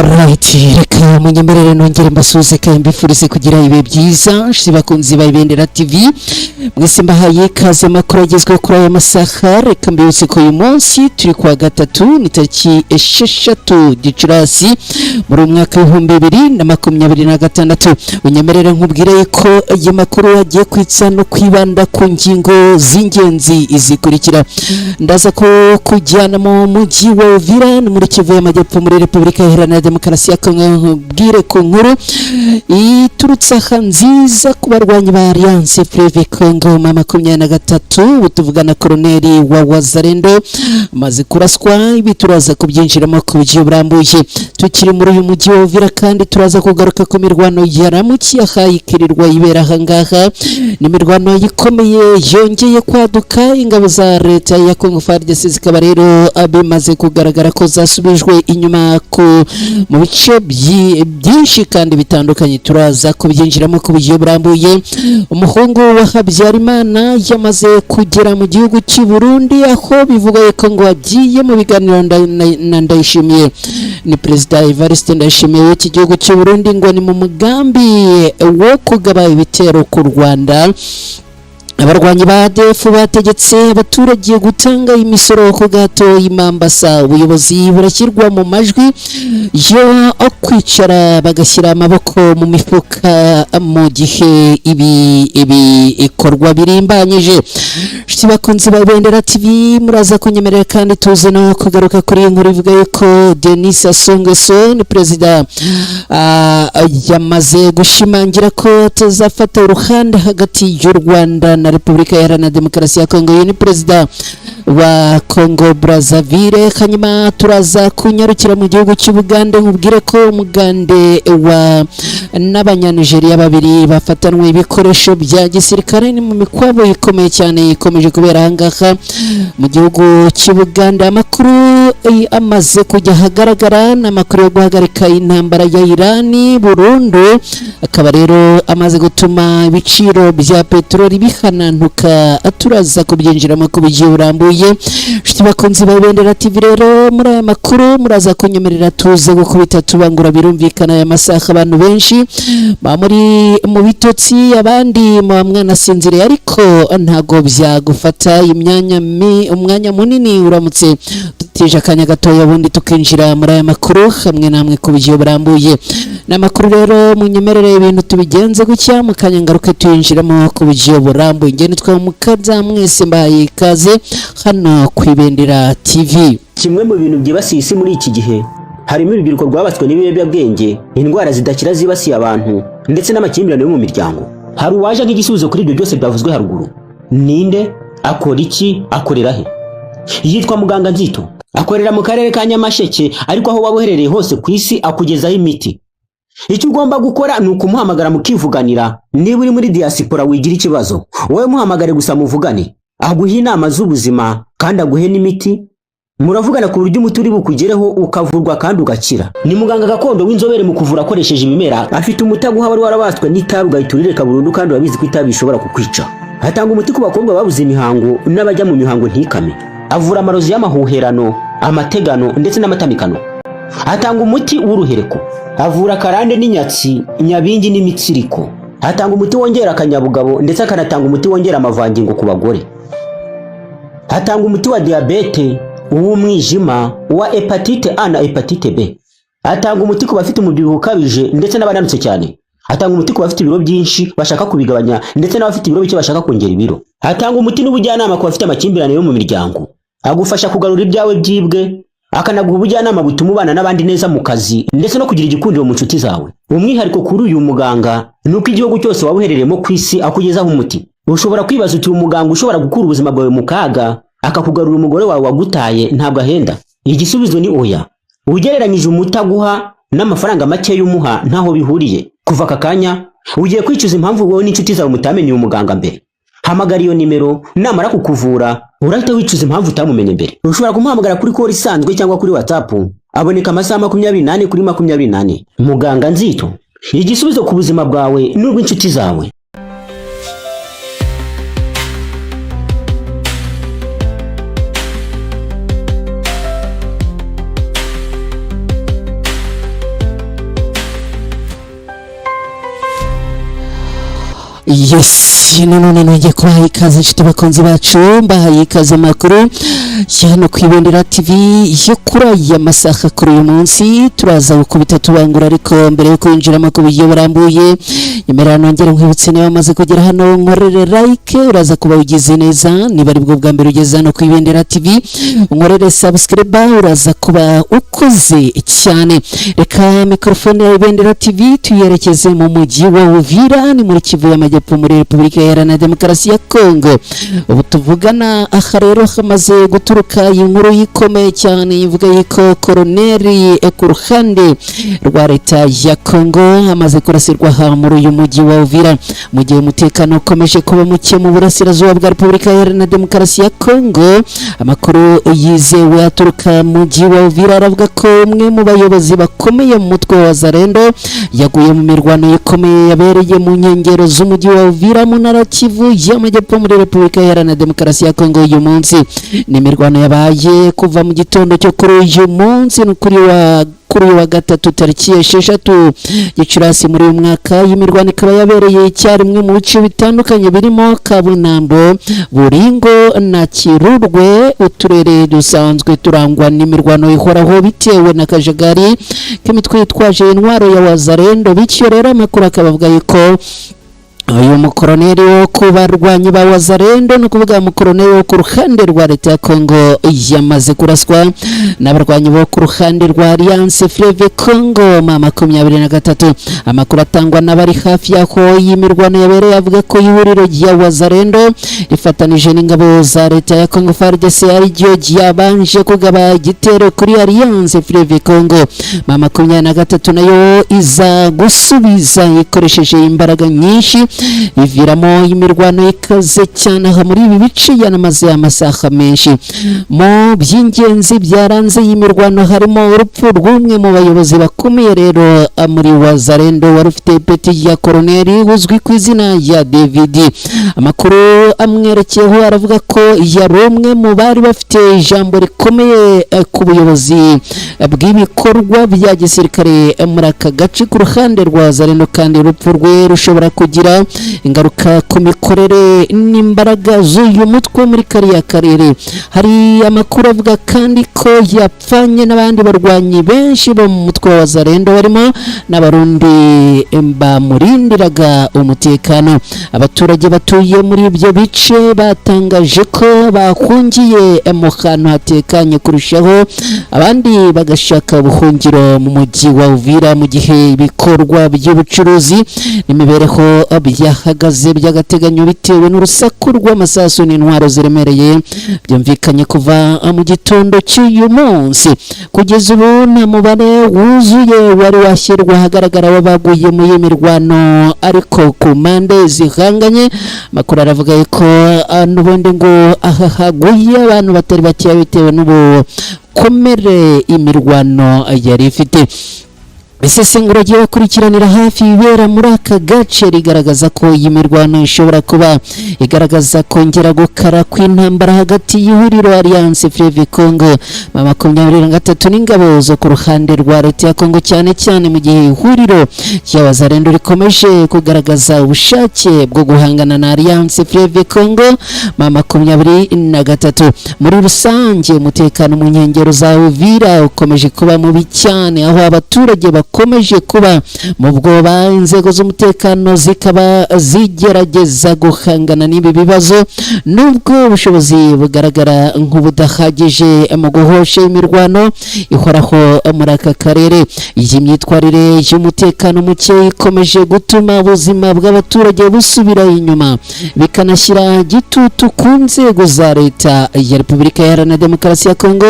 Alright, reka munyemerere nongere mbasuze kandi mbifurize kugira ibe byiza bakunzi ba Ibendera TV mwese mbahaye kaze makuru agezweho kuri aya masaha. Reka mbibutse ko uyu munsi turi kwa gatatu ni tariki 6 Gicurasi muri umwaka wa 2026. Unyemerere nkubwire ko aya makuru agiye kwitsa no kwibanda ku ngingo z'ingenzi izikurikira. Ndaza ko kujyana mu mujyi wa Uvira muri Kivu y'Amajyepfo muri Repubulika Iharanira Demokarasi ya Kongo, nkubwire ku nkuru iturutse nziza ku barwanyi ba Alliance Fleuve Congo 23 utuvugana Koloneli wa Wazalendo maze kuraswa. Ibi turaza kubyinjiramo ku buryo burambuye. Tukiri muri uyu mujyi wa Uvira kandi turaza kugaruka ku mirwano yaramukiye hayikirirwa ibera hangaha. Ni mirwano yikomeye yongeye kwaduka. Ingabo za leta ya Congo FARDC zikaba rero abimaze kugaragara ko zasubijwe inyuma mu bice byinshi kandi bitandukanye. Turaza kubyinjiramo ku buryo burambuye. Umuhungu wa Habyarimana yamaze kugera mu gihugu cy'u Burundi, aho bivuga ko ngo agiye mu biganiro na Ndayishimiye. Ni Perezida Evariste Ndayishimiye w'iki gihugu cy'u Burundi ngo ni mu mugambi wo kugaba ibitero ku Rwanda. Abarwanyi ba ADF bategetse abaturage gutanga imisoro ku gato y'Imambasa. Ubuyobozi burashyirwa mu majwi yo kwicara bagashyira amaboko mu mifuka mu gihe ibi ikorwa birimbanyije. Bakunzi ba Ibendera TV muraza kunyemerera kandi tuze no kugaruka kuri inkuru ivuga yuko Denis Sassou Nguesso ni Perezida yamaze gushimangira ko atazafata uruhande hagati y'u Rwanda na Repubulika Iharanira Demokarasi ya Kongo. Ni Perezida wa Congo Brazzaville. Hanyuma turaza kunyarukira mu gihugu cy'Ubugande, nkubwire ko umugande wa n'abanyanigeria babiri bafatanwe ibikoresho bya gisirikare ni mu mikwabo ikomeye cyane ikomeje kubera hangaha mu gihugu cy'Ubugande. Amakuru amaze kujya hagaragara n'amakuru yo guhagarika intambara ya Irani burundu, akaba rero amaze gutuma ibiciro bya petroli bihanantuka. Turaza kubyinjiramo ku buryo burambuye. Bakunzi ba Ibendera TV rero muri aya makuru muraza kunyemerera tuze gukubita tubangura. Birumvikana aya masaha abantu benshi muri mu bitotsi, abandi mu mwana sinzire, ariko ntago byagufata umwanya munini uramutse tutije akanya gatoya ubundi tukinjira muri aya makuru hamwe namwe ku buryo burambuye. N'amakuru rero munyemerere ibintu tubigenze gutya mu kanya ngaruke tuyinjiramo ku buryo burambuye. Ngene twamukaza mwese mbaye ikaze hano ku Ibendera TV. Kimwe mu bintu byibasiye isi muri iki gihe harimo urubyiruko rwabatswe n'ibiyobyabwenge, indwara zidakira zibasiye abantu ndetse n'amakimbirane yo mu miryango. Hari uwaje nk'igisubizo kuri ibyo byose byavuzwe haruguru. Ninde? Akora iki? Akorera he? Yitwa Muganga Nzito, akorera mu karere ka Nyamasheke, ariko aho waba uherereye hose ku isi akugezaho imiti. Icyo ugomba gukora ni ukumuhamagara mukivuganira. Niba uri muri diaspora wigira ikibazo, wowe muhamagare gusa muvugane, aguhe inama z'ubuzima kandi aguhe n'imiti. Muravugana ku buryo umuti uri bukugereho ukavurwa kandi ugakira. Ni muganga gakondo w'inzobere mu kuvura akoresheje ibimera. Afite umuti aguha wari warabatswe n'itabi ugahita burundu kandi urabizi ko itabi ishobora kukwica. Hatanga umuti ku bakobwa babuze imihango n'abajya mu mihango ntikame. Avura amarozi y'amahuherano, amategano ndetse n'amatamikano. Hatanga umuti w'uruhereko. Avura karande n'inyatsi, nyabingi n'imitsiriko. Hatanga umuti wongera akanyabugabo ndetse akanatanga umuti wongera amavangingo ku bagore. Hatanga umuti wa diabete, uw'umwijima, wa hepatite A na hepatite B. Atanga umuti ku bafite umubyibuho ukabije ndetse n'abananutse cyane. Atanga umuti ku bafite ibiro byinshi bashaka kubigabanya ndetse n'abafite ibiro bike bashaka kongera ibiro. Atanga umuti n'ubujyanama ku bafite amakimbirane yo mu miryango. Agufasha kugarura ibyawe byibwe, akanaguha ubujyanama butuma ubana n'abandi neza mu kazi ndetse no kugira igikundiro mu nshuti zawe. Umwihariko kuri uyu muganga nuko igihugu cyose waba uherereyemo ku isi akugezaho umuti. Ushobora kwibaza uti umuganga ushobora gukura ubuzima bwawe mu kaga akakugarura umugore wawe wagutaye ntabwo ahenda? Igisubizo ni oya. Ugereranyije umuti aguha n'amafaranga make y'umuha ntaho bihuriye. Kuva aka kanya ugiye kwicuza impamvu wowe n'inshuti zawe mutamenye uyu muganga mbere. Hamagara iyo nimero, namara kukuvura urahita wicuza impamvu utamumenye mbere. Ushobora kumuhamagara kuri call isanzwe cyangwa kuri WhatsApp. Aboneka amasaha 24 kuri 24. Muganga Nzito, igisubizo ku buzima bwawe n'ubw'inshuti zawe. Yes, none nongeye kubaha ikaze inshuti bakunzi bacu, mbahaye ikaze amakuru hano ku Ibendera TV yo kuri aya masaha kuri uyu munsi. Turaza gukubita tubangura, ariko mbere yo kwinjiramo ku buryo burambuye nyemera nongere nkwibutse niba wamaze kugera hano nkorere like, uraza kuba ugize neza. Niba ari bwo bwa mbere ugeze hano ku Ibendera TV nkorere subscribe, uraza kuba ukoze cyane. Reka mikrofone ya Ibendera TV tuyerekeze mu mujyi wa Uvira, ni muri Kivu y'Amajyepfo muri Repubulika Iharanira Demokarasi ya Kongo. Ubu tuvugana aha rero hamaze guturuka inkuru yikomeye cyane ivuga yuko koroneri ku ruhande rwa leta ya Kongo hamaze kurasirwa ha muri uyu mujyi wa Uvira, mu gihe umutekano ukomeje kuba muke mu burasirazuba bwa Repubulika Iharanira Demokarasi ya Kongo. Amakuru yizewe aturuka mu mujyi wa Uvira aravuga ko umwe mu bayobozi bakomeye mu mutwe wa Wazalendo yaguye mu mirwano ikomeye yabereye mu nkengero z'umujyi wa Uvira mu ntara Kivu y'Amajyepfo muri Repubulika Iharanira Demokarasi ya Kongo. Uyu munsi ni imirwano yabaye kuva mu gitondo cyo kuri uyu munsi kuri wa gatatu tariki 6 Gicurasi muri uyu mwaka. Iyi mirwano ikaba yabereye icyarimwe mu bice bitandukanye birimo Kabunambo, Buringo na Kirurwe, uturere dusanzwe turangwa n'imirwano ihoraho bitewe na kajagari k'imitwe yitwaje intwaro ya Wazalendo. Bityo rero amakuru akaba avuga yuko uyu mukoroneri wo kubarwanyi ba Wazalendo, no kuvuga mukoroneri wo ku ruhande rwa leta ya Kongo, yamaze kuraswa n'abarwanyi bo ku ruhande rwa Alliance Fleuve Congo 23. Amakuru atangwa n'abari hafi yaho y'imirwano yabereye avuga ko ihuriro rya Wazalendo rifatanije n'ingabo za leta ya Kongo FARDC ariryo ryabanje kugaba igitero kuri Alliance Fleuve Congo 23, nayo iza gusubiza ikoresheje imbaraga nyinshi, biviramo imirwano ikaze cyane aha muri ibi bice yanamaze amasaha menshi. Mu by'ingenzi byaranze iyi mirwano harimo urupfu rw'umwe mu bayobozi bakomeye rero muri Wazalendo wari ufite ipeti ya koroneri uzwi ku izina ya David. Amakuru amwerekeyeho aravuga ko yari umwe mu bari bafite ijambo rikomeye ku buyobozi bw'ibikorwa bya gisirikare muri aka gace ku ruhande rwa Wazalendo, kandi urupfu rwe rushobora kugira ingaruka ku mikorere n'imbaraga z'uyu mutwe muri kariya karere. Hari amakuru avuga kandi ko yapfanye n'abandi barwanyi benshi bo mu mutwe wa Wazalendo barimo n'abarundi bamurindiraga umutekano. Abaturage batuye muri ibyo bice batangaje ko bahungiye mu hantu hatekanye kurushaho, abandi bagashaka ubuhungiro mu mujyi wa Uvira, mu gihe ibikorwa by'ubucuruzi n'imibereho byahagaze by'agateganyo bitewe n'urusaku rw'amasasu n'intwaro ziremereye byumvikanye kuva mu gitondo cy'uyu munsi. Kugeza ubu nta mubare wuzuye wari washyirwa ahagaragara w'abaguye muri iyi mirwano, ariko ku mpande zihanganye amakuru aravuga ko n'ubundi ngo aha haguye abantu batari bakeya bitewe n'ubukomere imirwano yari ifite. Isesengura ryo bakurikiranira hafi ibera muri aka gace rigaragaza ko iyi mirwano ishobora kuba igaragaza kongera gukara kw'intambara hagati y'ihuriro Alliance Fleuve Congo 23 n'ingabo zo ku ruhande rwa leta ya Kongo, cyane cyane mu gihe ihuriro rya Wazalendo rikomeje kugaragaza ubushake bwo guhangana na Alliance Fleuve Congo 23. Muri rusange umutekano mu nkengero za Uvira ukomeje kuba mubi cyane, aho abaturage bakomeje kuba mu bwoba. Inzego z'umutekano zikaba zigerageza guhangana n'ibi bibazo, nubwo ubushobozi bugaragara nk'ubudahagije mu guhosha imirwano ihoraho muri aka karere. Iyi myitwarire y'umutekano muke ikomeje gutuma ubuzima bw'abaturage busubira inyuma, bikanashyira gitutu ku nzego za leta ya Repubulika Iharanira Demokarasi ya Kongo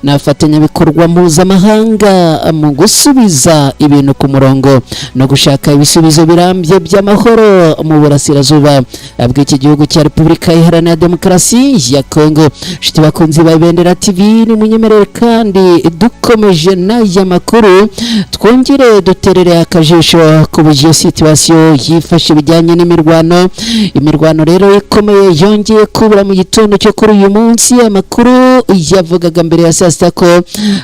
n'abafatanyabikorwa mpuzamahanga mu gusubiza ibintu ku murongo no gushaka ibisubizo birambye by'amahoro mu burasirazuba bw'iki gihugu cya Repubulika Iharanira Demokarasi ya Kongo. Shiti bakunzi ba Ibendera TV, ni munyemerere kandi dukomeje n'aya makuru twongere duterere akajisho ku buryo situation yifashe bijyanye n'imirwano. Imirwano rero ikomeye yongeye kubura mu gitondo cyo kuri uyu munsi. Amakuru yavugaga mbere ya saa sita ko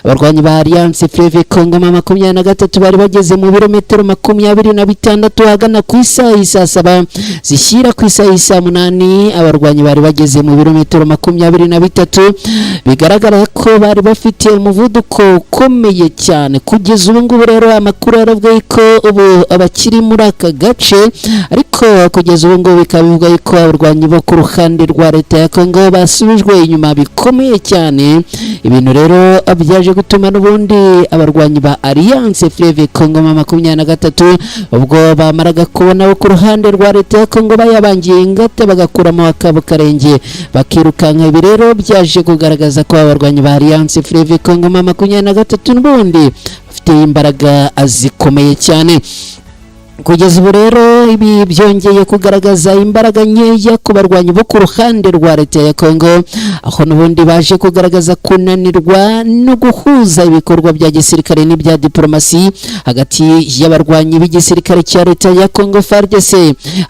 abarwanyi ba Alliance Fleuve Congo 23 gatatu bari bageze mu birometero 26 hagana ku isaa 7 zishyira ku isaa 8 abarwanyi bari bageze mu birometero 23 bigaragara ko bari bafite umuvuduko ukomeye cyane. Kugeza ubu ngubu rero amakuru aravuga ko ubu abakiri muri aka gace, ariko kugeza ubu ngubu bikaba bivuga ko abarwanyi bo ku ruhande rwa leta ya Kongo basubijwe inyuma bikomeye cyane. Ibintu rero byaje gutuma n'ubundi abarwanyi ba Alliance Fleuve Congo 23 ubwo bamaraga kubona bo ku ruhande rwa leta ya Kongo bayabangiye ingata bagakuramo akabo karenge bakirukanka. Ibi rero byaje kugaragaza ko abarwanyi ba Alliance Fleuve Congo 23 n'ubundi bafite imbaraga zikomeye cyane. Kugeza ubu rero ibi byongeye kugaragaza imbaraga nkeya ku barwanyi bo ku ruhande rwa leta ya Kongo, aho n'ubundi baje kugaragaza kunanirwa no guhuza ibikorwa bya gisirikare n'ibya diplomasi hagati y'abarwanyi b'igisirikare cya leta ya Kongo FARDC,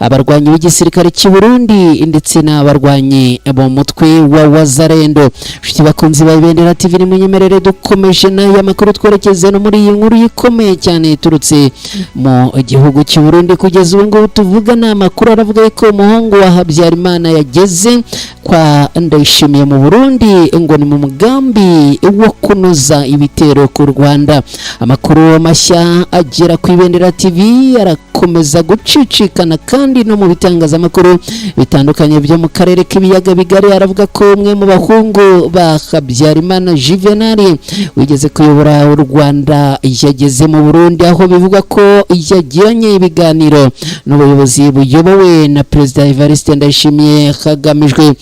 abarwanyi b'igisirikare cy'u Burundi ndetse n'abarwanyi bo mutwe wa Wazalendo. Shiti bakunzi ba Ibendera TV ni munyemerere dukomeje n'aya makuru twerekeze no muri iyi nkuru ikomeye cyane iturutse mu gihugu cy'u Burundi. Kugeza ubu ngubu tuvugana amakuru aravuga ko umuhungu wa Habyarimana yageze kwa Ndayishimiye mu Burundi ngo ni mu mugambi wo kunoza ibitero ku Rwanda. Amakuru mashya agera ku Ibendera TV arakomeza gucicikana kandi no mu bitangazamakuru bitandukanye byo mu karere k'ibiyaga bigari. Aravuga ko umwe mu bahungu ba Habyarimana Juvenal wigeze kuyobora u Rwanda yageze mu Burundi, aho bivuga ko yagiranye ibiganiro n'ubuyobozi buyobowe na Perezida Evariste Ndayishimiye hagamijwe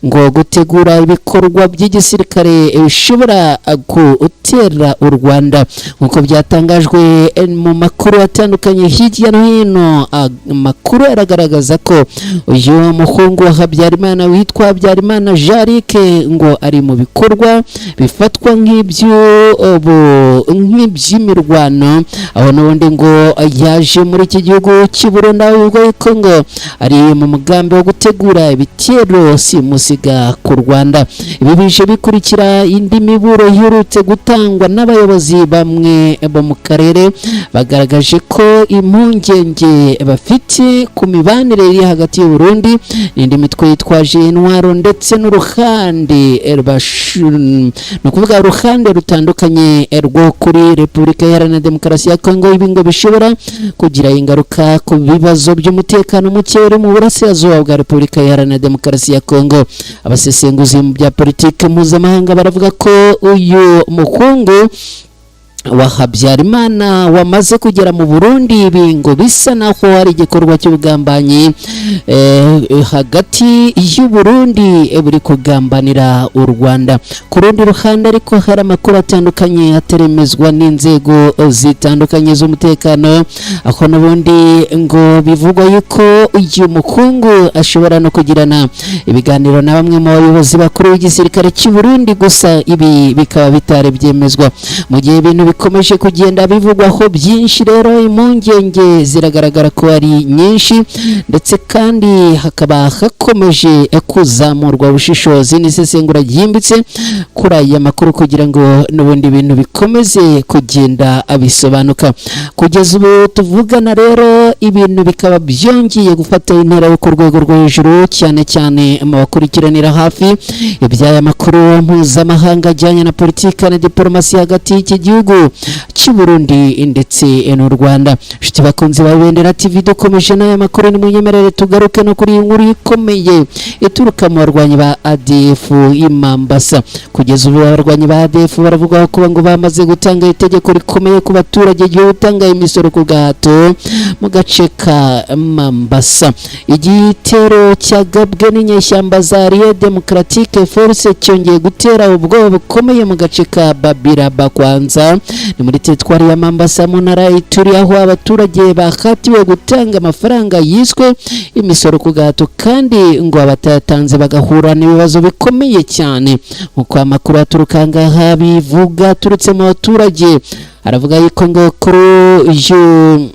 ngo gutegura ibikorwa by'igisirikare bishobora gutera u Rwanda. Nkuko byatangajwe mu makuru atandukanye hirya no hino, amakuru aragaragaza ko uyu muhungu wa Habyarimana witwa Habyarimana Jarike ngo ari mu bikorwa bifatwa nk'iby'imirwano, aho n'ubundi ngo yaje muri iki gihugu cy'u Burundi, aho ko ngo ari mu mugambi wo gutegura ibitero simusiga ku Rwanda. Ibi bije bikurikira indi miburo iherutse gutangwa n'abayobozi bamwe bo mu karere bagaragaje ko impungenge bafite ku mibanire iri hagati y'u Burundi n'indi mitwe yitwaje intwaro ndetse n'uruhande no kuvuga uruhande rutandukanye rwo kuri Repubulika Iharanira Demokarasi ya Kongo. Ibi ngo bishobora kugira ingaruka ku bibazo by'umutekano muke uri mu burasirazuba bwa Repubulika Iharanira Demokarasi ya Kongo. Abasesenguzi mu bya politike mpuzamahanga baravuga ko uyu muhungu wa Habyarimana wamaze kugera mu Burundi, ibi ngo bisa naho hari igikorwa cy'ubugambanyi hagati y'u Burundi buri kugambanira u Rwanda. Ku rundi ruhande ariko hari amakuru atandukanye ateremezwa n'inzego zitandukanye z'umutekano, aho n'ubundi ngo bivugwa yuko uyu muhungu ashobora no kugirana ibiganiro na bamwe mu bayobozi bakuru b'igisirikare cy'u Burundi, gusa ibi bikaba bitari byemezwa. Mu gihe ibintu bikomeje kugenda bivugwaho byinshi rero, impungenge ziragaragara ko ari nyinshi, ndetse kandi hakaba hakomeje kuzamurwa ubushishozi n'isesengura ryimbitse kuri aya makuru kugira ngo n'ubundi bintu bikomeze kugenda bisobanuka. Kugeza ubu tuvugana rero ibintu bikaba byongeye gufata intera yo ku rwego rwo hejuru, cyane cyane mu bakurikiranira hafi iby'aya makuru mpuzamahanga ajyanye na politiki na diplomasi hagati y'iki gihugu cy'u Burundi ndetse n'u Rwanda. Shiti bakunzi ba Ibendera TV dukomeje n'aya makuru, ni munyemerere tugaruke no kuri inkuru ikomeye ituruka mu barwanyi ba ADF Imambasa. Kugeza ubu abarwanyi ba ADF baravuga ko ngo bamaze gutanga itegeko rikomeye ku baturage igihe utanga imisoro ku gahato mu gace ka Mambasa. Igitero cyagabwe n'inyeshyamba za Alliance Democratique Force cyongeye gutera ubwoba bukomeye mu gace ka Babira Bakwanza, ni muri teritwari ya Mambasa mu ntara Ituri, aho abaturage bakatiwe gutanga amafaranga yiswe imisoro ku gahato kandi ngo abatatanze bagahura n'ibibazo bikomeye cyane. Nkuko amakuru aturuka ngaha bivuga turutse mu baturage, aravuga yuko ngo kuri uyu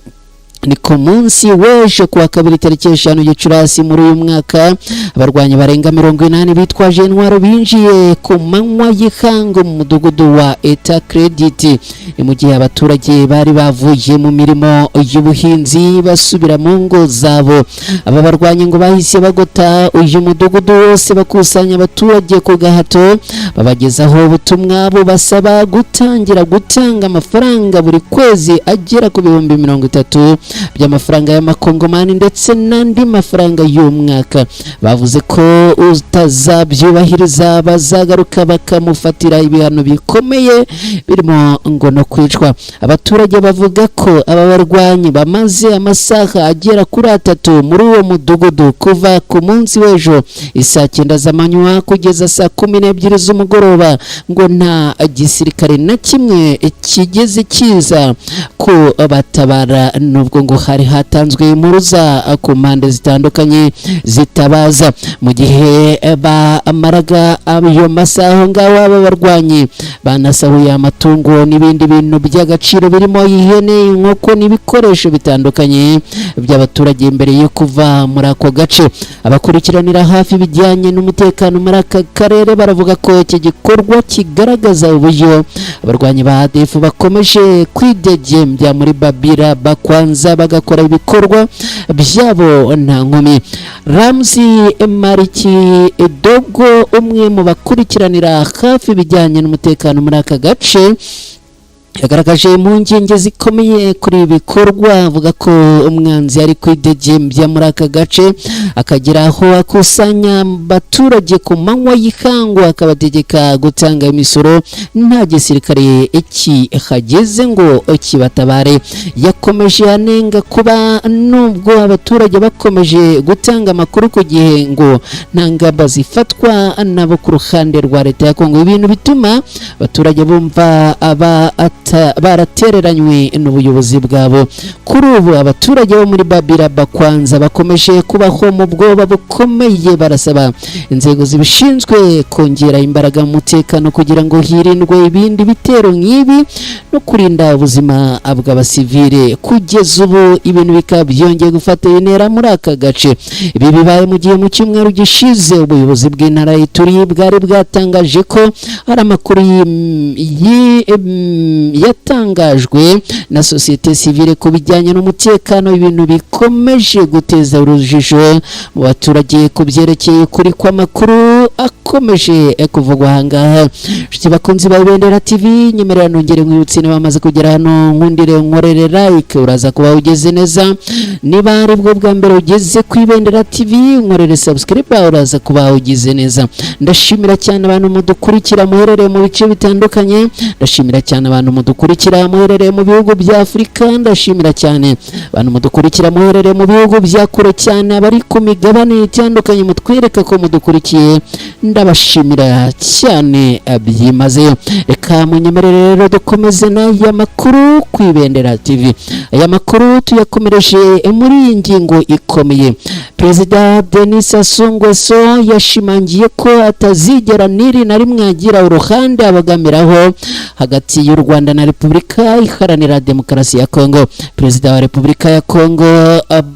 ni ku munsi w'ejo kuwa kabiri tariki 5 Gicurasi muri uyu mwaka abarwanyi barenga 80 bitwaje intwaro binjiye ku manywa y'ihangu mu mudugudu wa Eta Credit mu gihe abaturage bari bavuye mu mirimo y'ubuhinzi basubira mu ngo zabo. Aba barwanyi ngo bahise bagota uyu mudugudu wose bakusanya abaturage ku gahato babagezaho ubutumwa bubasaba gutangira gutanga amafaranga buri kwezi agera ku 30,000 by'amafaranga y'amakongomani ndetse n'andi mafaranga y'umwaka. Bavuze ko utazabyubahiriza bazagaruka bakamufatira ibihano bikomeye birimo ngo no kwicwa. Abaturage bavuga ko aba barwanyi bamaze amasaha agera kuri 3 muri uwo mudugudu kuva ku munsi w'ejo isaa 9 z'amanywa kugeza saa 12 z'umugoroba ngo nta gisirikare na kimwe kigeze kiza ko batabara, nubwo ngo hari hatanzwe impuruza ku mpande zitandukanye zitabaza. Mu gihe bamaraga ayo masaha ngaho aba barwanyi banasahuye amatungo n'ibindi bintu by'agaciro birimo ihene, inkoko n'ibikoresho bitandukanye by'abaturage imbere yo kuva muri ako gace. Abakurikiranira hafi bijyanye n'umutekano muri aka karere baravuga ko iki gikorwa kigaragaza uburyo abarwanyi ba ADF bakomeje kwidegembya muri Babira Bakwanza bagakora ibikorwa byabo nta nkumi. Ramzi Mariki Dogo, umwe mu bakurikiranira hafi bijyanye n'umutekano muri aka gace, yagaragaje impungenge zikomeye kuri ibikorwa, avuga ko umwanzi ari kwidegembya muri aka gace akagira aho akusanya abaturage ku manywa y'ihangu akabategeka gutanga imisoro nta gisirikare kihageze ngo kibatabare. Yakomeje anenga kuba nubwo abaturage bakomeje gutanga amakuru ku gihe ngo nta ngamba zifatwa nabo ku ruhande rwa leta ya Kongo, ibintu bituma abaturage bumva baratereranywe n'ubuyobozi bwabo. Kuri ubu abaturage bo muri Babira Bakwanza bakomeje kubaho mu bwoba bukomeye, barasaba inzego zibishinzwe kongera imbaraga mu mutekano kugira ngo hirindwe ibindi bitero nk'ibi no kurinda ubuzima bw'abasivile. Kugeza ubu ibintu bikaba byongeye gufata intera muri aka gace. Ibi bibaye mu gihe mu cyumweru gishize ubuyobozi bw'intara y'Ituri bwari bwatangaje ko hari amakuru yatangajwe na sosiyete sivile ku bijyanye n'umutekano, ibintu bikomeje guteza urujijo mu baturage ku byerekeye kuri kw'amakuru akomeje kuvugwa ahangaha. Nshuti bakunzi ba Ibendera TV, nyemerera nongere nkwibutse niba bamaze kugera hano nkundire nkorere like, uraza kuba ugeze neza. Niba ari bwo bwa mbere ugeze ku Ibendera TV nkorere subscribe, uraza kuba ugeze neza. Ndashimira cyane abantu mudukurikira muherereye mu bice bitandukanye, ndashimira cyane abantu mudukurikira muherereye mu bihugu bya Afurika, ndashimira cyane abantu mudukurikira muherereye mu bihugu bya kure cyane, abari ku migabane itandukanye mutwereka ko mudukurikiye, ndabashimira cyane byimazeyo. Reka munyemerere rero dukomeze n'aya makuru ku Ibendera TV. Aya makuru tuyakomereje muri iyi ngingo ikomeye. Perezida Denis Sassou Nguesso yashimangiye ko atazigera niri na rimwe agira uruhande abogamiraho hagati y'u Rwanda na Repubulika Iharanira Demokarasi ya Kongo. Perezida wa Repubulika ya Kongo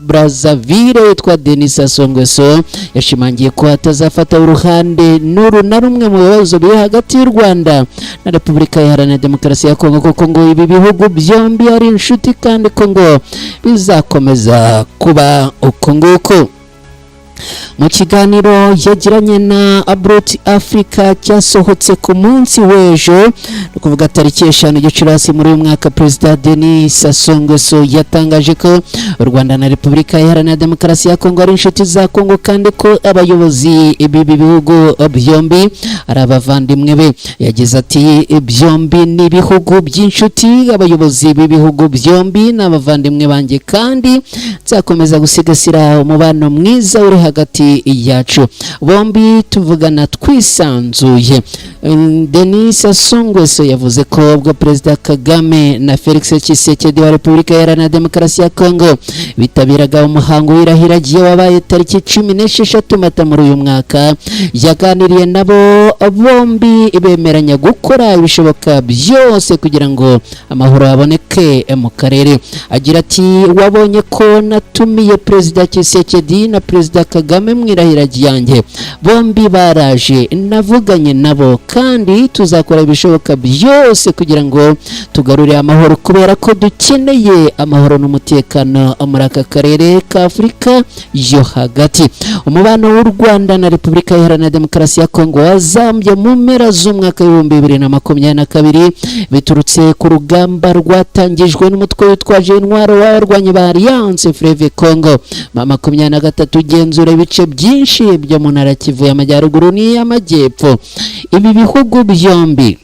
Brazzaville witwa Denis Sassou Nguesso yashimangiye ko atazafata uruhande n'uru na rumwe mu bibazo biri hagati y'u Rwanda na Repubulika Iharanira Demokarasi ya Kongo, kuko ngo ibi bihugu byombi ari inshuti kandi ko ngo bizakomeza kuba uko nguko. Mu kiganiro yagiranye na Abroad Africa cyasohotse ku munsi w'ejo kuvuga tariki 5 Gicurasi muri uyu mwaka, Perezida Denis Sassou Nguesso yatangaje ko u Rwanda na Repubulika Iharanira Demokarasi ya Kongo ari inshuti za Kongo kandi ko abayobozi b'ibi bihugu byombi ari abavandimwe be. Yagize ati byombi ni ibihugu by'inshuti, abayobozi b'ibihugu byombi n'abavandimwe banjye kandi nzakomeza gusigasira umubano mwiza uri hagati yacu, bombi tuvugana twisanzuye. Denis Sassou Nguesso yavuze ko ubwo Perezida Kagame na Felix Tshisekedi wa Repubulika Iharanira Demokarasi ya Kongo bitabiraga umuhango w'irahiragiye wabaye tariki 16 Mata muri uyu mwaka, yaganiriye nabo bombi bemeranya gukora ibishoboka byose kugira ngo amahoro aboneke mu karere. Agira ati wabonye ko natumiye Perezida Tshisekedi na Perezida Kagame mu irahiragiye yanjye, bombi baraje navuganye nabo kandi tuzakora ibishoboka byose kugira ngo tugarure amahoro kubera ko dukeneye amahoro n'umutekano muri aka karere ka Afurika yo hagati. Umubano w'u Rwanda na Repubulika Iharanira Demokarasi ya Kongo wazambye mu mpera z'umwaka w'ibihumbi 2022 biturutse ku rugamba rwatangijwe n'umutwe witwaje intwaro w'abarwanyi ba Alliance Fleuve Congo. 23 ugenzura ibice byinshi byo mu ntara Kivu y'Amajyaruguru n'iy'Amajyepfo. Ibi bihugu byombi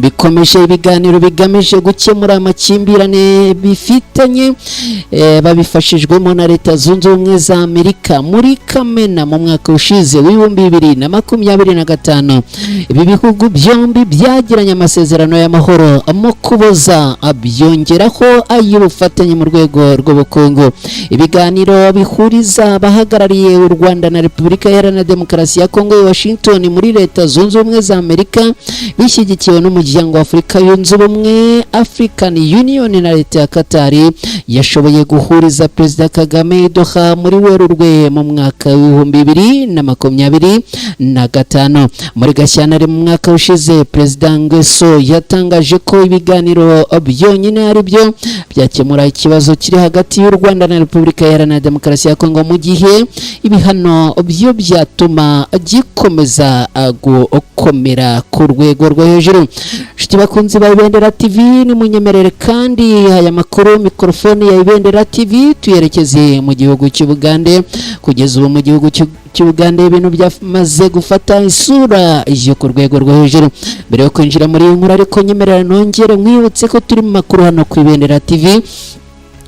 bikomeje ibiganiro bigamije gukemura amakimbirane bifitanye babifashijwemo na Leta Zunze Ubumwe za Amerika muri Kamena mu mwaka ushize w'ibihumbi 2025. Ibi bihugu byombi byagiranye amasezerano y'amahoro mu kuboza abyongeraho ay'ubufatanye mu rwego rw'ubukungu. Ibiganiro bihuriza abahagarariye u Rwanda na Repubulika Iharanira Demokarasi ya Kongo i Washington muri Leta Zunze Ubumwe za Amerika bishyigikiwe n'umuryango wa Afurika yunze ubumwe African Union na Leta ya Qatar yashoboye guhuriza Perezida Kagame Doha muri Werurwe mu mwaka w'ibihumbi 2025. Muri Gashyantare mu mwaka ushize Perezida Nguesso yatangaje ko ibiganiro byonyine ari byo byakemura ikibazo kiri hagati y'u Rwanda na Repubulika Iharanira Demokarasi ya Kongo mu gihe ibihano byo byatuma gikomeza gukomera ku rwego rwo hejuru. Shiti bakunzi ba Ibendera TV ni munyemerere kandi aya makuru mikrofone ya Ibendera TV tuyerekeze mu gihugu cy'Ubugande. Kugeza ubu mu gihugu cy'Ubugande ibintu byamaze gufata isura yo ku rwego rwo hejuru. Mbere yo kwinjira muri iyi nkuru ariko nyemerera nongere mwibutse ko turi mu makuru hano ku Ibendera TV.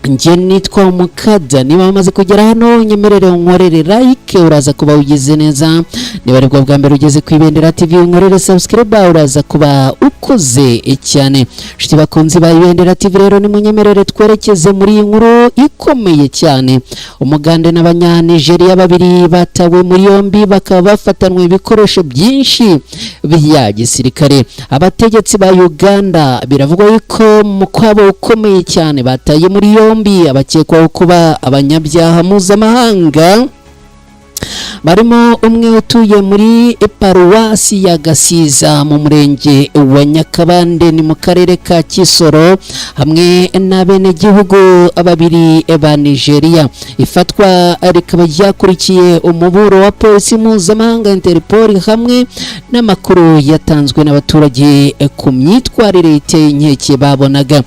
Nje nitwa Mukada, niba wamaze kugera hano nyemerere unkorere like uraza kuba ugize neza, niba aribwo bwa mbere ugeze ku Ibendera TV unkorere subscribe uraza kuba ukoze cyane. Shiti bakunzi ba Ibendera TV rero ni munyemerere twerekeze muri iyi nkuru ikomeye cyane. Umugande n'Abanya-Nigeria babiri batawe muri yombi bakaba bafatanwe ibikoresho byinshi bya gisirikare. Abategetsi ba Uganda biravugwa yuko mu kwabo ukomeye cyane bataye muri yombi abakekwaho kuba abanyabyaha mpuzamahanga, barimo umwe utuye muri paruwasi ya Gasiza mu murenge wa Nyakabande ni mu karere ka Kisoro, hamwe n'abenegihugu babiri ba Nigeria. Ifatwa rikaba ryakurikiye umuburo wa polisi mpuzamahanga Interpol hamwe n'amakuru yatanzwe n'abaturage ku myitwarire iteye inkeke babonaga.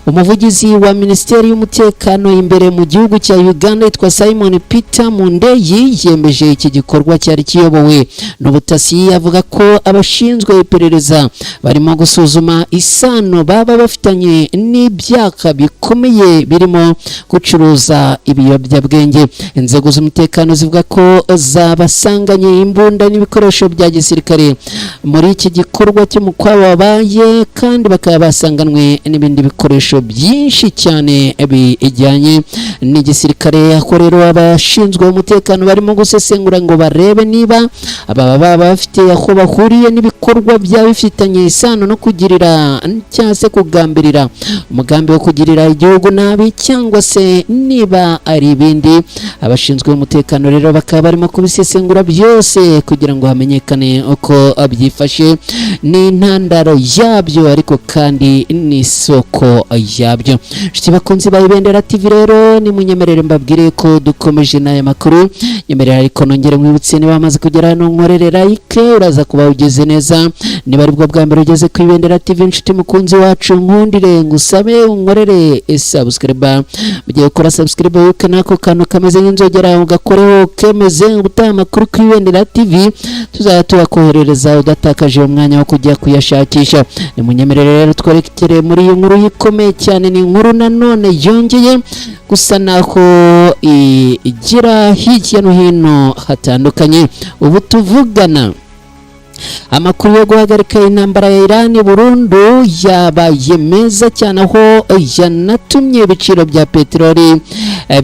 Umuvugizi wa Minisiteri y'Umutekano imbere mu gihugu cya Uganda yitwa Simon Peter Mundeyi yemeje iki gikorwa cyari kiyobowe n'ubutasi, avuga ko abashinzwe iperereza barimo gusuzuma isano baba bafitanye n'ibyaha bikomeye birimo gucuruza ibiyobyabwenge. Inzego z'umutekano zivuga ko zabasanganye imbunda n'ibikoresho bya gisirikare muri iki gikorwa cyo mu kwabo babaye, kandi bakaba basanganwe n'ibindi bikoresho byinshi cyane bijyanye n'igisirikare. Aho rero abashinzwe umutekano barimo gusesengura ngo barebe niba baba bafite aho bahuriye n'ibikorwa byaba bifitanye isano no kugirira cyangwa se kugambirira umugambi wo kugirira igihugu nabi, cyangwa se niba ari ibindi. Abashinzwe umutekano rero bakaba barimo kubisesengura byose kugira ngo hamenyekane uko byifashe n'intandaro yabyo ariko kandi n'isoko yabyo. Shiti bakunzi ba Ibendera TV rero ni munyemerere mbabwire ko dukomeje n'aya makuru. Nyemerera ariko nongere nongere mwibutse niba bamaze kugera hano nkorere like uraza kuba ugeze neza niba ari bwo bwa mbere ugeze ku Ibendera TV inshuti mukunzi wacu nkundire ngusabe unkorere subscribe mugiye gukora subscribe yuko nako kantu kameze nk'inzogera ugakoreho kemeze ubutaha amakuru ku Ibendera TV tuzajya tubakoherereza udatakaje umwanya wo kujya kuyashakisha ni munyemerere rero twerekere muri iyi nkuru yikomeye cyane ni inkuru nanone yongeye gusa naho igira hirya no hino hatandukanye ubu tuvugana amakuru yo guhagarika intambara ya Iran burundu yabaye meza cyane aho yanatumye ibiciro bya peteroli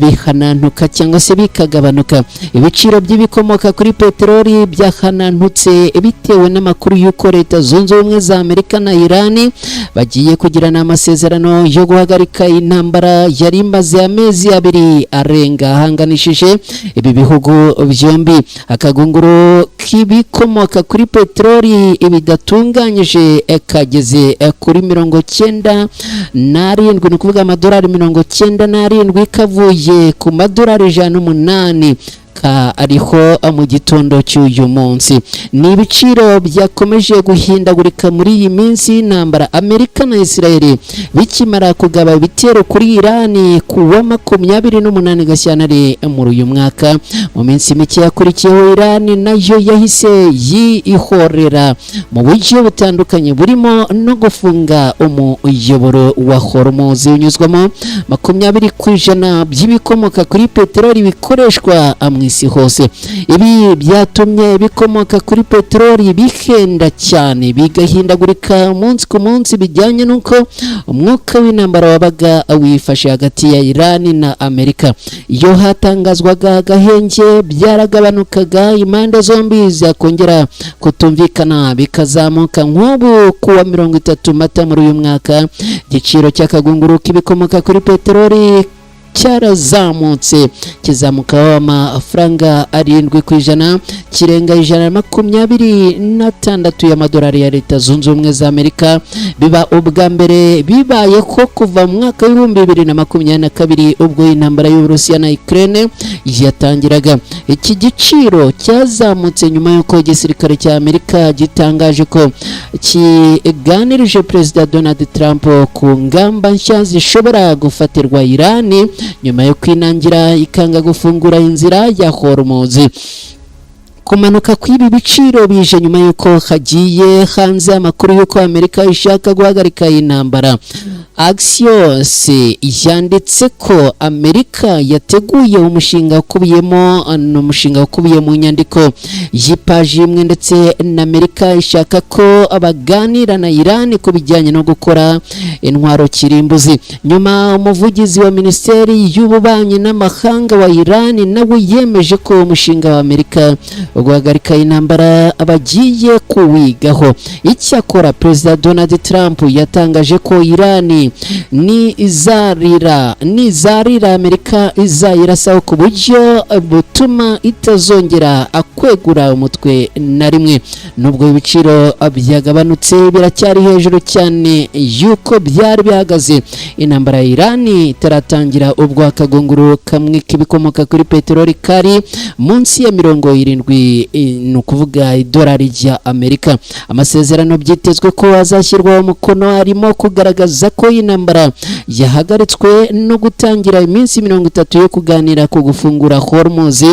bihanantuka cyangwa se bikagabanuka ibiciro by'ibikomoka kuri peteroli byahanantutse bitewe n'amakuru y'uko Leta Zunze Ubumwe za Amerika na Iran bagiye kugirana amasezerano yo guhagarika intambara yari imaze amezi abiri arenga ahanganishije ibi bihugu byombi akagunguru k'ibikomoka kuri peteroli ibidatunganyije kageze kuri 97 ni ukuvuga amadolari 97 kavuye ku madolari 108 ariho mu gitondo cy'uyu munsi ni ibiciro byakomeje guhindagurika muri iyi minsi intambara Amerika na Israel bikimara kugaba ibitero kuri Iran ku wa 28 Gashyantare muri uyu mwaka mu minsi mike yakurikiyeho Iran nayo yahise yihorera mu buryo butandukanye burimo no gufunga umuyoboro wa Hormuz unyuzwamo 20% by'ibikomoka kuri peteroli bikoreshwa isi hose ibi byatumye bikomoka kuri peteroli bihenda cyane bigahindagurika umunsi ku munsi bijyanye nuko umwuka w'intambara wabaga wifashe hagati ya Iran na Amerika iyo hatangazwaga agahenge byaragabanukaga impande zombi zakongera kutumvikana bikazamuka nk'ubu kuwa 30 Mata muri uyu mwaka igiciro cy'akagunguru k'ibikomoka kuri peteroli cyarazamutse kizamukaho amafaranga 7% kirenga 126 y'amadolari ya Leta Zunze Ubumwe za Amerika biba ubwa mbere bibaye ko kuva mu mwaka wa 2022 ubwo intambara y'Uburusiya na Ukraine yatangiraga iki giciro cyazamutse nyuma y'uko igisirikare cya Amerika gitangaje ko kiganirije Perezida Donald Trump ku ngamba nshya zishobora gufatirwa Iran nyuma yo kwinangira ikanga gufungura inzira ya Hormuz kumanuka kw'ibi biciro bije nyuma y'uko hagiye hanze amakuru y'uko Amerika ishaka guhagarika intambara Axios yanditse ko Amerika yateguye umushinga ukubiye mu nyandiko y'ipaji imwe ndetse na Amerika ishaka ko abaganira na Iran ku bijyanye no gukora intwaro kirimbuzi nyuma umuvugizi wa Minisiteri y'Ububanyi n'Amahanga wa Iran nawe yemeje ko umushinga wa Amerika guhagarika intambara abagiye kuwigaho icyakora Perezida Donald Trump yatangaje ko Iran nizarira Amerika izayirasaho ku buryo butuma itazongera kwegura umutwe na rimwe nubwo ibiciro byagabanutse biracyari hejuru cyane yuko byari bihagaze intambara ya Iran itaratangira ubwo akagunguru kamwe k'ibikomoka kuri peteroli kari munsi ya 70 ni ukuvuga idolari rya Amerika amasezerano byitezwe ko azashyirwaho umukono arimo kugaragaza ko intambara yahagaritswe no gutangira iminsi 30 yo kuganira ku gufungura Hormuz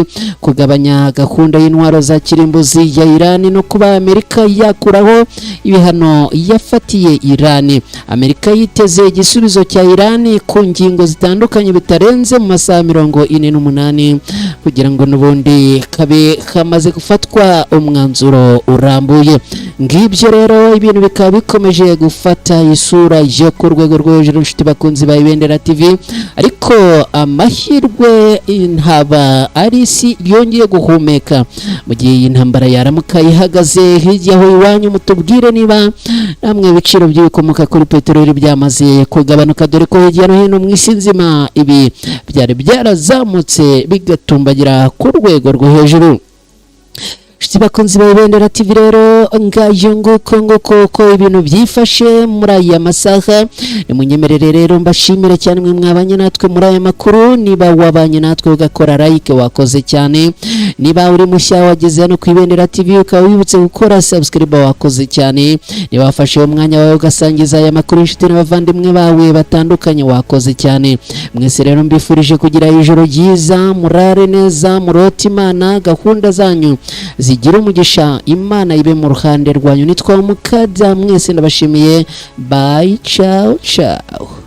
kugabanya gahunda y'intwaro za kirimbuzi ya Iran no kuba Amerika yakuraho ibihano yafatiye Iran Amerika yiteze igisubizo cya Iran ku ngingo zitandukanye bitarenze mu masaha 48 kugira ngo nubundi kabe kamaze gufatwa umwanzuro urambuye ngibyo rero ibintu bikaba bikomeje gufata isura yo ku rwego rwo hejuru inshuti bakunzi ba Ibendera TV ariko amahirwe ntaba ari isi yongeye guhumeka mu gihe iyi ntambara yaramuka ihagaze hirya aho iwanyu mutubwire niba namwe ibiciro by'ibikomoka kuri peteroli byamaze kugabanuka dore ko hirya no hino mu isi nzima ibi byari byarazamutse bigatumbagira ku rwego rwo hejuru Shiti bakunzi ba Ibendera TV rero ngayo nguko ko ibintu byifashe muri aya masaha. Nimunyemerere rero mbashimire cyane mwe mwabanye natwe muri aya makuru. Niba wabanye natwe ugakora like wakoze cyane. Niba uri mushya wageze hano ku Ibendera TV ukaba wibutse gukora subscribe wakoze cyane. Niba wafashe umwanya wawe ugasangiza aya makuru inshuti n'abavandimwe bawe batandukanye wakoze cyane. Mwese rero mbifurije kugira ijoro ryiza, murare neza, murota Imana, gahunda zanyu zigira umugisha, Imana ibe mu ruhande rwanyu. Nitwa Mukada, mwese ndabashimiye. Bye, ciao ciao.